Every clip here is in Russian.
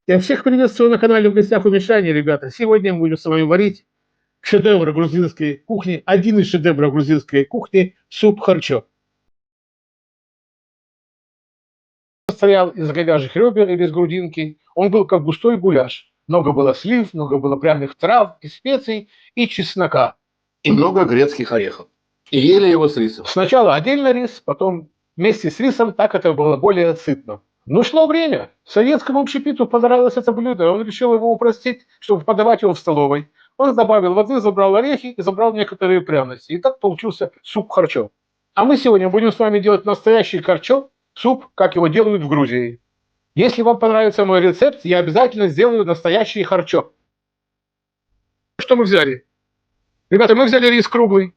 Я всех приветствую на канале «В гостях у Мишани», ребята. Сегодня мы будем с вами варить шедевр грузинской кухни, один из шедевров грузинской кухни – суп харчо. Состоял из говяжьих ребер или из грудинки. Он был как густой гуляш. Много было слив, много было пряных трав и специй, и чеснока. И много грецких орехов. И ели его с рисом. Сначала отдельно рис, потом вместе с рисом, так это было более сытно. Но шло время. Советскому общепиту понравилось это блюдо. Он решил его упростить, чтобы подавать его в столовой. Он добавил воды, забрал орехи и забрал некоторые пряности. И так получился суп харчо. А мы сегодня будем с вами делать настоящий харчо, суп, как его делают в Грузии. Если вам понравится мой рецепт, я обязательно сделаю настоящий харчо. Что мы взяли? Ребята, мы взяли рис круглый,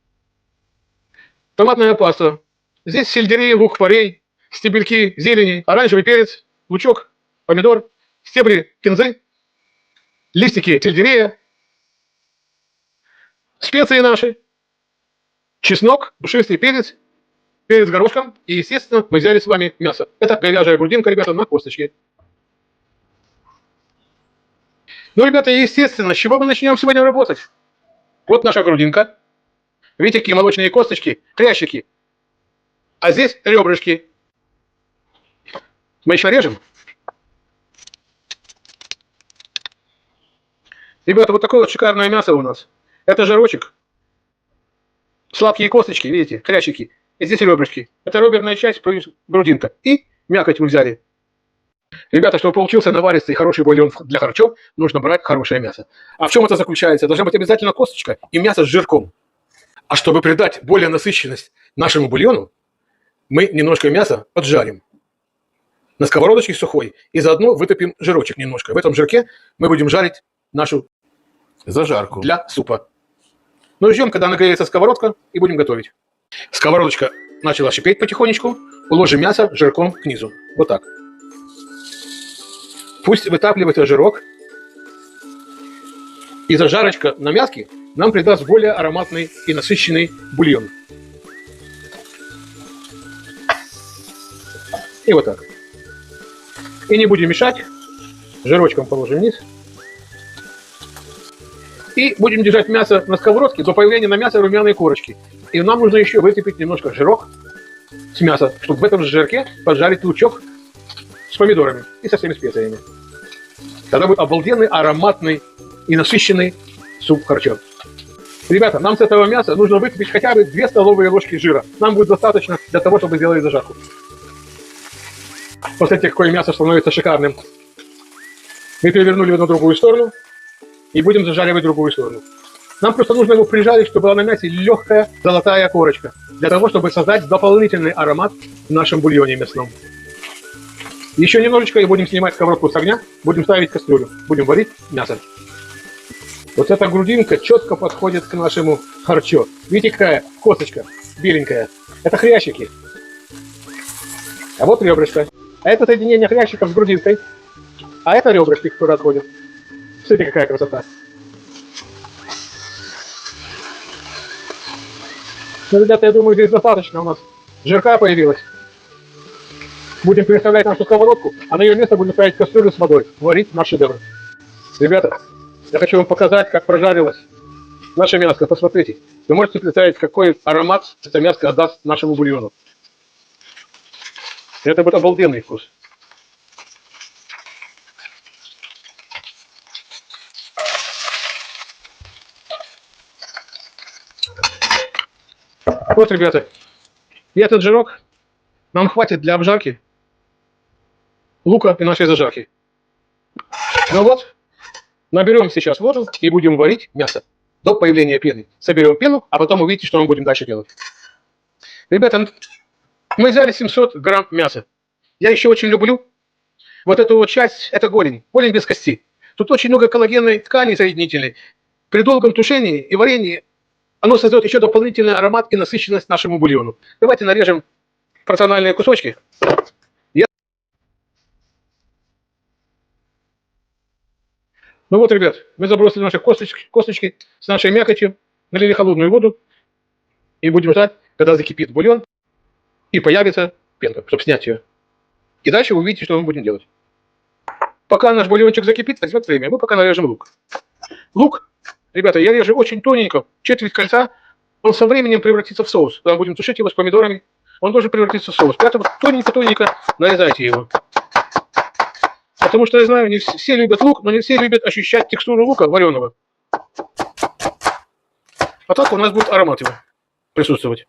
томатная паста. Здесь сельдерей, лук-порей, стебельки зелени, оранжевый перец, лучок, помидор, стебли кинзы, листики сельдерея, специи наши, чеснок, душистый перец, перец горошком и, естественно, мы взяли с вами мясо. Это говяжья грудинка, ребята, на косточке. Ну, ребята, естественно, с чего мы начнем сегодня работать? Вот наша грудинка. Видите, какие молочные косточки, хрящики. А здесь ребрышки. Мы еще режем. Ребята, вот такое вот шикарное мясо у нас. Это жирочек. Сладкие косточки, видите, хрящики. И здесь ребрышки. Это реберная часть, грудинка. И мякоть мы взяли. Ребята, чтобы получился наваристый хороший бульон для харчо, нужно брать хорошее мясо. А в чем это заключается? Должна быть обязательно косточка и мясо с жирком. А чтобы придать более насыщенность нашему бульону, мы немножко мяса поджарим на сковородочке сухой и заодно вытопим жирочек немножко. В этом жирке мы будем жарить нашу зажарку для супа. Ну, ждем, когда нагреется сковородка, и будем готовить. Сковородочка начала шипеть потихонечку. Уложим мясо жирком к низу. Вот так. Пусть вытапливается жирок. И зажарочка на мяске нам придаст более ароматный и насыщенный бульон. И вот так. И не будем мешать. Жирочком положим вниз. И будем держать мясо на сковородке до появления на мясо румяной корочки. И нам нужно еще высыпать немножко жирок с мяса, чтобы в этом же жирке поджарить лучок с помидорами и со всеми специями. Тогда будет обалденный, ароматный и насыщенный суп харчо. Ребята, нам с этого мяса нужно выцепить хотя бы 2 столовые ложки жира. Нам будет достаточно для того, чтобы сделать зажарку. Посмотрите, какое мясо становится шикарным. Мы перевернули его на другую сторону и будем зажаривать другую сторону. Нам просто нужно его прижарить, чтобы была на мясе легкая золотая корочка, для того, чтобы создать дополнительный аромат в нашем бульоне мясном. Еще немножечко и будем снимать сковородку с огня, будем ставить кастрюлю, будем варить мясо. Вот эта грудинка четко подходит к нашему харчо. Видите, какая косточка беленькая? Это хрящики. А вот ребрышко. А это соединение хрящиков с грудинкой. А это ребрышки, которые отходят. Смотрите, какая красота. Ну, ребята, я думаю, здесь достаточно у нас жирка появилась. Будем переставлять нашу сковородку, а на ее место будем ставить кастрюлю с водой. Варить наш шедевр. Ребята, я хочу вам показать, как прожарилось наше мяско. Посмотрите. Вы можете представить, какой аромат это мяско отдаст нашему бульону. Это будет обалденный вкус. Вот, ребята, и этот жирок нам хватит для обжарки лука и нашей зажарки. Ну вот, наберем сейчас воду и будем варить мясо до появления пены. Соберем пену, а потом увидите, что мы будем дальше делать. Ребята, мы взяли 700 грамм мяса. Я еще очень люблю вот эту вот часть, это голень без кости. Тут очень много коллагенной ткани соединительной. При долгом тушении и варенье оно создает еще дополнительный аромат и насыщенность нашему бульону. Давайте нарежем порциональные кусочки. Ну вот, ребят, мы забросили наши косточки с нашей мякотью, налили холодную воду и будем ждать, когда закипит бульон и появится пенка, чтобы снять ее. И дальше вы увидите, что мы будем делать. Пока наш бульончик закипит, возьмет время. Мы пока нарежем лук. Лук, ребята, я режу очень тоненько, четверть кольца. Он со временем превратится в соус. Когда мы будем тушить его с помидорами, он тоже превратится в соус. Поэтому тоненько-тоненько нарезайте его. Потому что я знаю, не все любят лук, но не все любят ощущать текстуру лука вареного. А так у нас будет аромат его присутствовать.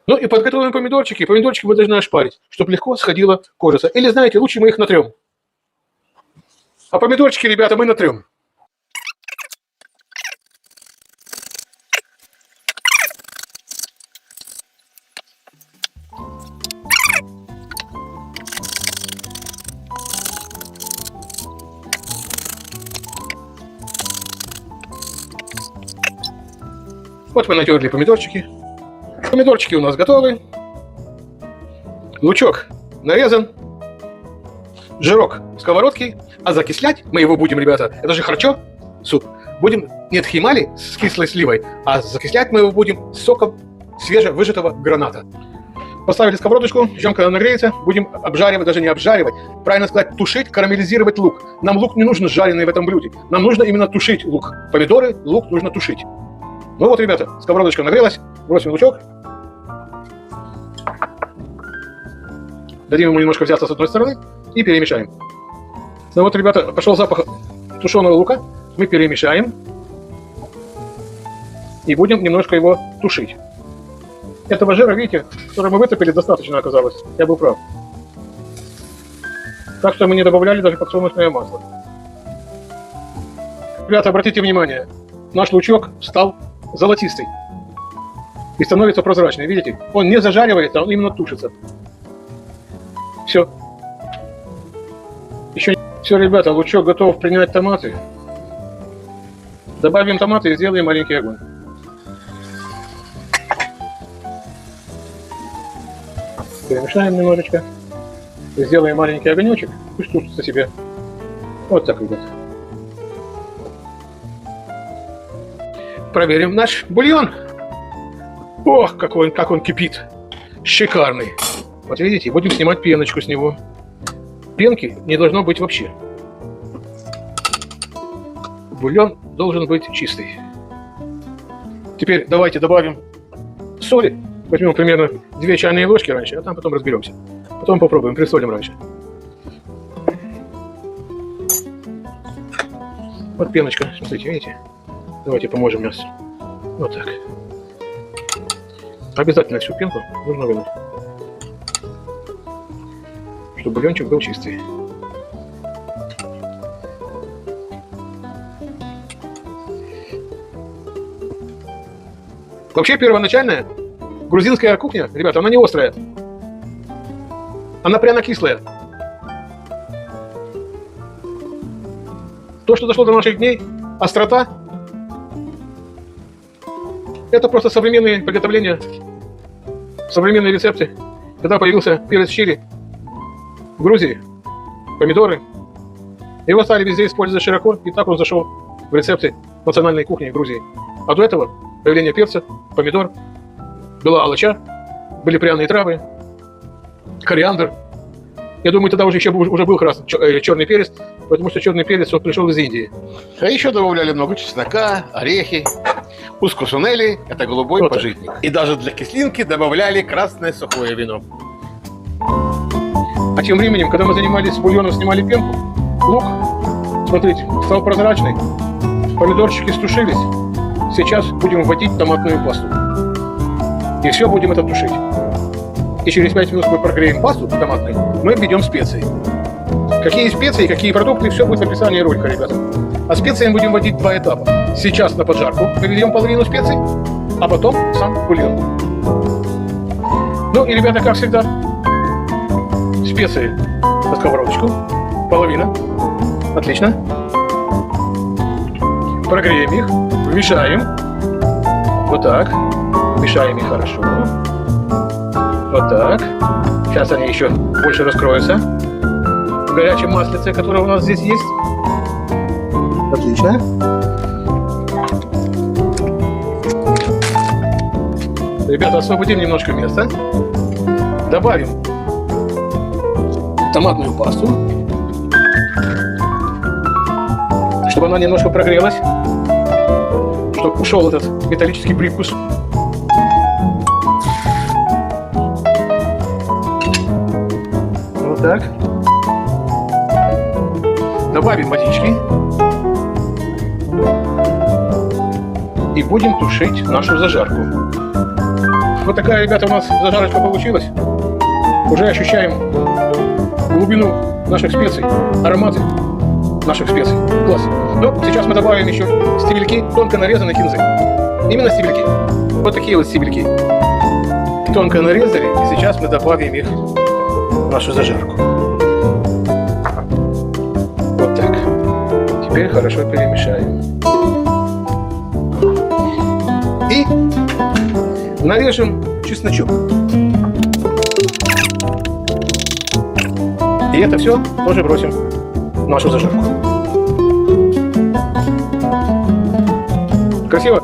Ну и подготовим помидорчики. Помидорчики мы должны ошпарить, чтобы легко сходила кожица. Или, знаете, лучше мы их натрем. А помидорчики, ребята, мы натрем. Вот мы натерли помидорчики. Помидорчики у нас готовы. Лучок нарезан. Жирок в сковородке. А закислять мы его будем, ребята, это же харчо, суп. Будем не тхимали с кислой сливой, а закислять мы его будем соком свежевыжатого граната. Поставили сковородочку, ждем, когда нагреется. Будем обжаривать, даже не обжаривать. Правильно сказать, тушить, карамелизировать лук. Нам лук не нужно жареный в этом блюде. Нам нужно именно тушить лук. Помидоры, лук нужно тушить. Ну вот, ребята, сковородочка нагрелась. Бросим лучок. Дадим ему немножко взяться с одной стороны и перемешаем. Ну вот, ребята, пошел запах тушеного лука. Мы перемешаем. И будем немножко его тушить. Этого жира, видите, который мы вытопили, достаточно оказалось. Я был прав. Так что мы не добавляли даже подсолнечное масло. Ребята, обратите внимание. Наш лучок стал золотистый. И становится прозрачный, видите? Он не зажаривается, он именно тушится. Все. Еще все, ребята, лучок готов принять томаты. Добавим томаты и сделаем маленький огонь. Перемешаем немножечко. Сделаем маленький огонечек. Пусть тушится себе. Вот так, ребят. Проверим наш бульон. Ох, как он кипит. Шикарный. Вот видите, будем снимать пеночку с него. Пенки не должно быть вообще. Бульон должен быть чистый. Теперь давайте добавим соли. Возьмем примерно 2 чайные ложки раньше, а там потом разберемся. Потом попробуем, присолим раньше. Вот пеночка, смотрите, видите? Давайте поможем мясу. Вот так. Обязательно всю пенку нужно вынуть, чтобы бульончик был чистый. Вообще первоначальная грузинская кухня, ребята, она не острая. Она пряно-кислая. То, что дошло до наших дней, острота, это просто современные приготовления, современные рецепты. Когда появился перец чили в Грузии, помидоры, его стали везде использовать широко, и так он зашел в рецепты национальной кухни Грузии. А до этого появление перца, помидор, была алача, были пряные травы, кориандр. Я думаю, тогда уже был черный перец, потому что черный перец он пришел из Индии. А еще добавляли много чеснока, орехи, ускусунели, это голубой вот пожитник. И даже для кислинки добавляли красное сухое вино. А тем временем, когда мы занимались бульоном, снимали пенку, лук, смотрите, стал прозрачный, помидорчики стушились. Сейчас будем вводить томатную пасту. И все будем это тушить. И через 5 минут мы прогреем пасту томатную, мы введем специи. Какие специи, какие продукты, все будет в описании ролика, ребята. А специям будем вводить 2 этапа. Сейчас на поджарку мы введем половину специй, а потом сам бульон. Ну и, ребята, как всегда, специи на сковородочку, половина. Отлично. Прогреем их, вмешаем. Вот так. Мешаем их хорошо. Вот так. Сейчас они еще больше раскроются в горячем маслице, которое у нас здесь есть. Отлично. Ребята, освободим немножко места. Добавим томатную пасту, чтобы она немножко прогрелась, чтобы ушел этот металлический привкус. Вот так. Добавим водички. И будем тушить нашу зажарку. Вот такая, ребята, у нас зажарочка получилась. Уже ощущаем глубину наших специй, ароматы наших специй. Класс. Ну, сейчас мы добавим еще стебельки тонко нарезанной кинзы. Именно стебельки. Вот такие вот стебельки. Тонко нарезали, и сейчас мы добавим их в нашу зажарку. Вот так. Теперь хорошо перемешаем. И нарежем чесночок. И это все тоже бросим в нашу зажарку. Красиво?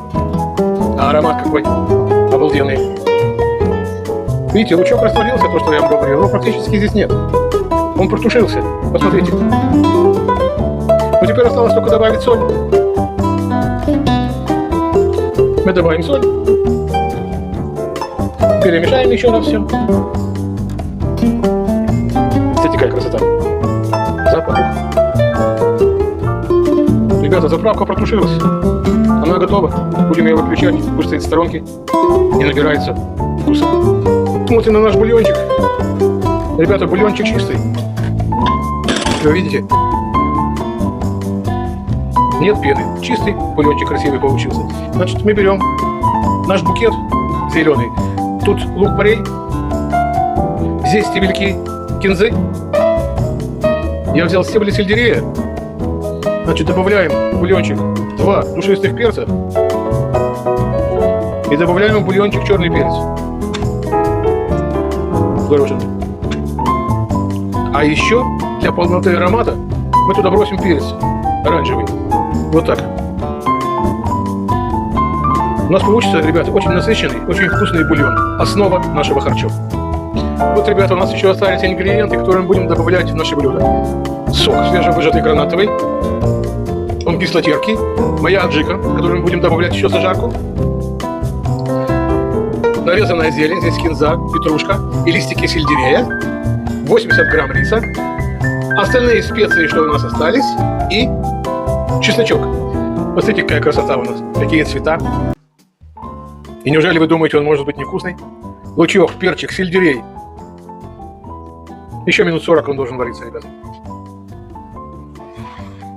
А аромат какой обалденный. Видите, лучок растворился, то, что я вам говорил, его практически здесь нет. Он протушился. Посмотрите. Ну, теперь осталось только добавить соль. Мы добавим соль. Перемешаем еще раз все. Смотрите, какая красота. Запах. Ребята, заправка протушилась. Она готова. Будем ее выключать. Пусть стоит в сторонке и набирается вкуса. Смотрим на наш бульончик. Ребята, бульончик чистый. Вы видите? Нет пены. Чистый бульончик красивый получился. Значит, мы берем наш букет зеленый. Тут лук-порей. Здесь стебельки кинзы. Я взял стебли сельдерея. Значит, добавляем в бульончик 2 душистых перца. И добавляем в бульончик черный перец. Горошинный. А еще для полноты аромата мы туда бросим перец оранжевый. Вот так. У нас получится, ребята, очень насыщенный, очень вкусный бульон. Основа нашего харчо. Вот, ребята, у нас еще остались ингредиенты, которые мы будем добавлять в наши блюда. Сок свежевыжатый гранатовый. Он кислотеркий. Моя аджика, которую мы будем добавлять еще в зажарку. Нарезанная зелень, здесь кинза, петрушка и листики сельдерея. 80 грамм риса. Остальные специи, что у нас остались. И чесночок. Посмотрите, какая красота у нас. Какие цвета. И неужели вы думаете, он может быть невкусный? Лучок, перчик, сельдерей. Еще минут 40 он должен вариться, ребята.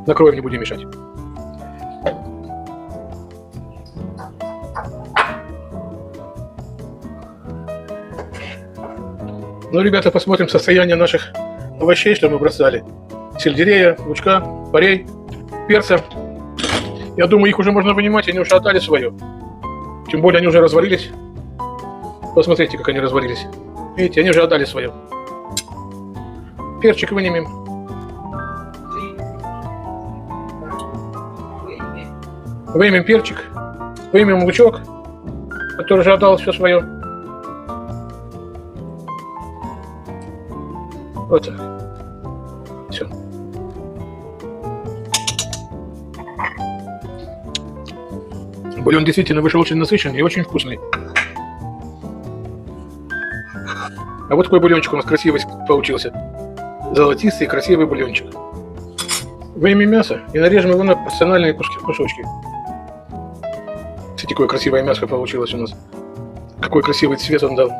Накроем, не будем мешать. Ну, ребята, посмотрим состояние наших овощей, что мы бросали. Сельдерея, лучка, порей, перца. Я думаю, их уже можно вынимать, они уже отдали свое. Тем более они уже развалились. Посмотрите, как они развалились. Видите, они уже отдали свое. Перчик вынимем. Вынимем перчик. Вынимем лучок, который уже отдал все свое. Вот так. Все. Бульон действительно вышел очень насыщенный и очень вкусный. А вот такой бульончик у нас красивый получился. Золотистый красивый бульончик. Вынимем мясо и нарежем его на порциональные кусочки. Смотрите, какое красивое мясо получилось у нас. Какой красивый цвет он дал.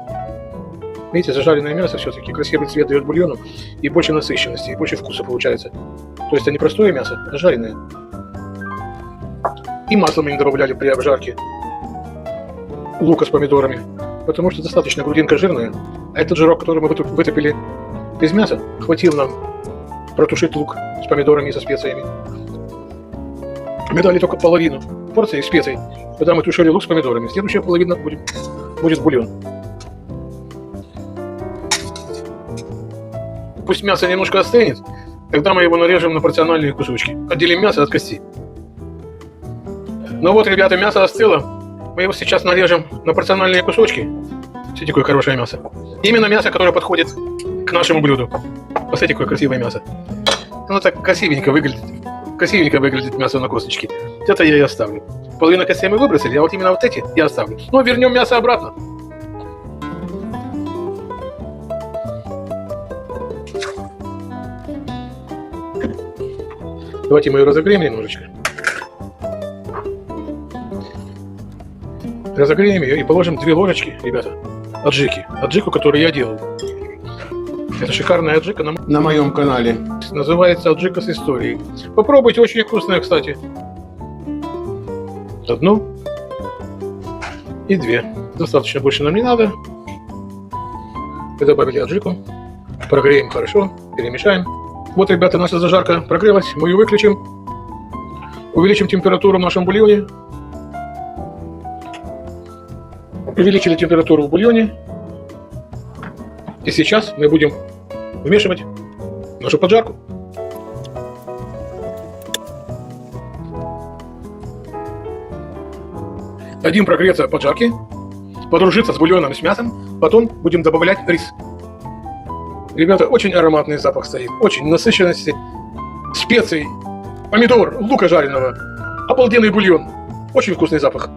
Видите, зажаренное мясо все-таки красивый цвет дает бульону и больше насыщенности, и больше вкуса получается. То есть это не простое мясо, а жареное. И масло мы не добавляли при обжарке лука с помидорами, потому что достаточно грудинка жирная, а этот жирок, который мы вытопили из мяса, хватил нам протушить лук с помидорами и со специями. Мы дали только половину порции специй, когда мы тушили лук с помидорами. Следующая половина будет бульон. Пусть мясо немножко остынет, тогда мы его нарежем на порциональные кусочки. Отделим мясо от кости. Ну вот, ребята, мясо остыло. Мы его сейчас нарежем на порциональные кусочки. Смотрите, какое хорошее мясо. Именно мясо, которое подходит к нашему блюду. Посмотрите, какое красивое мясо. Оно так красивенько выглядит. Красивенько выглядит мясо на косточке. Это я и оставлю. Половину костей мы выбросили, а вот именно вот эти я оставлю. Но вернем мясо обратно. Давайте мы ее разогреем немножечко. Разогреем ее и положим 2 ложечки, ребята, аджики. Аджику, которую я делал. Это шикарная аджика на моем канале. Называется аджика с историей. Попробуйте, очень вкусная, кстати. 1 и 2. Достаточно, больше нам не надо. Мы добавили аджику. Прогреем хорошо, перемешаем. Вот, ребята, наша зажарка прогрелась. Мы ее выключим. Увеличим температуру в нашем бульоне. Увеличили температуру в бульоне. И сейчас мы будем вмешивать нашу поджарку. Дадим прогреться поджарки, подружиться с бульоном и с мясом. Потом будем добавлять рис. Ребята, очень ароматный запах стоит. Очень насыщенности специй, помидор, лука жареного. Обалденный бульон. Очень вкусный запах.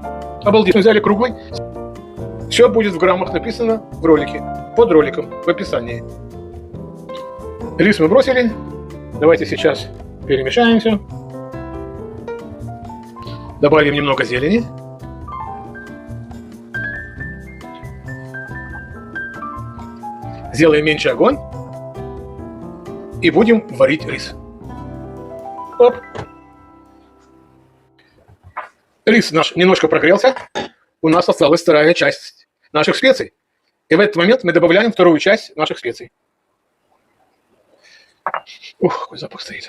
Обалденный. Взяли круглый. Все будет в граммах написано в ролике. Под роликом, в описании. Рис мы бросили. Давайте сейчас перемешаем все. Добавим немного зелени. Сделаем меньше огонь. И будем варить рис. Оп. Рис наш немножко прогрелся. У нас осталась вторая часть наших специй. И в этот момент мы добавляем вторую часть наших специй. Ух, какой запах стоит.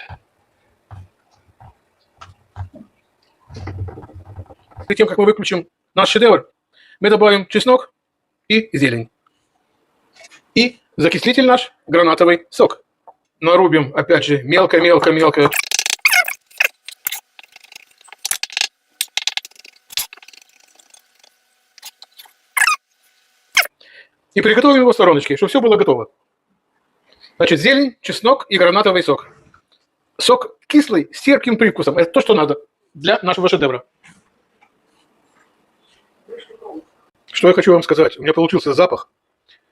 Перед тем, как мы выключим наш шедевр, мы добавим чеснок и зелень. И закислитель наш, гранатовый сок. Нарубим, опять же, мелко-мелко-мелко. И приготовим его в стороночке, чтобы все было готово. Значит, зелень, чеснок и гранатовый сок. Сок кислый, с терпким привкусом. Это то, что надо для нашего шедевра. Что я хочу вам сказать. У меня получился запах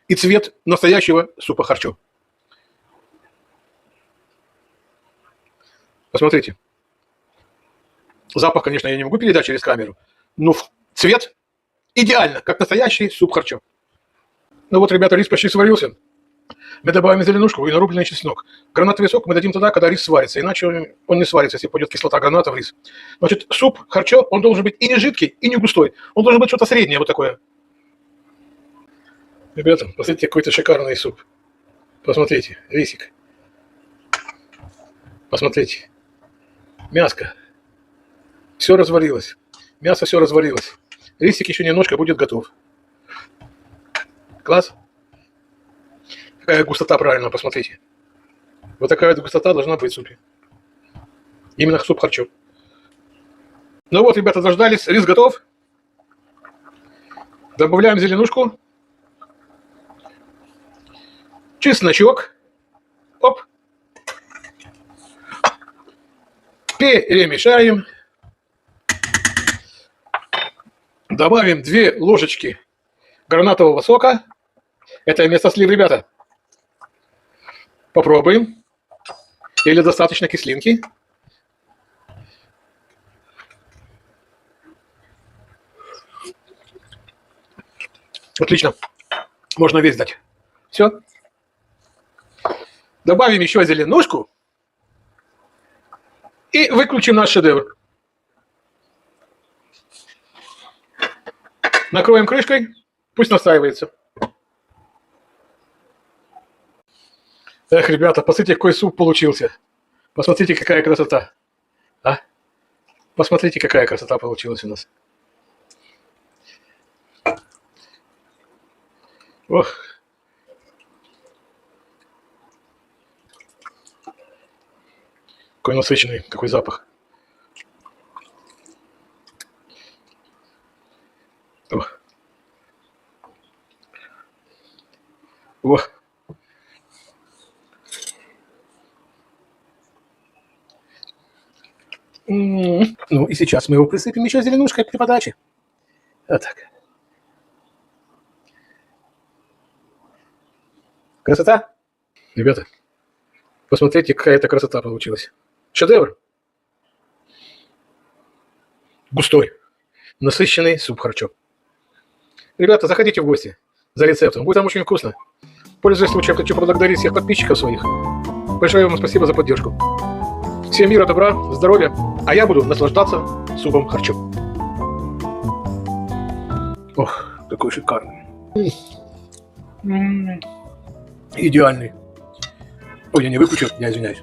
и цвет настоящего супа харчо. Посмотрите. Запах, конечно, я не могу передать через камеру, но цвет идеально, как настоящий суп харчо. Ну вот, ребята, рис почти сварился. Мы добавим зеленушку и нарубленный чеснок. Гранатовый сок мы дадим тогда, когда рис сварится, иначе он не сварится, если пойдет кислота граната в рис. Значит, суп харчо, он должен быть и не жидкий, и не густой. Он должен быть что-то среднее, вот такое. Ребята, посмотрите, какой-то шикарный суп. Посмотрите, рисик. Посмотрите. Мяско. Все разварилось. Мясо все разварилось. Рисик еще немножко будет готов. Класс. Какая густота, правильно, посмотрите. Вот такая вот густота должна быть в супе. Именно суп харчо. Ну вот, ребята, дождались. Рис готов. Добавляем зеленушку. Чесночок. Оп. Перемешаем. Добавим 2 ложечки гранатового сока. Это вместо слив, ребята. Попробуем. Или достаточно кислинки. Отлично. Можно весь дать. Все. Добавим еще зеленушку. И выключим наш шедевр. Накроем крышкой. Пусть настаивается. Эх, ребята, посмотрите, какой суп получился. Посмотрите, какая красота. А? Посмотрите, какая красота получилась у нас. Ох. Какой насыщенный, какой запах. О. Ну и сейчас мы его присыпем еще зеленушкой при подаче. Вот так. Красота? Ребята, посмотрите, какая это красота получилась. Шедевр. Густой, насыщенный суп-харчо. Ребята, заходите в гости за рецептом. Будет там очень вкусно. Пользуясь случаем, хочу поблагодарить всех подписчиков своих. Большое вам спасибо за поддержку. Всем мира, добра, здоровья. А я буду наслаждаться супом харчо. Ох, какой шикарный. Идеальный. Ой, я не выключил, я извиняюсь.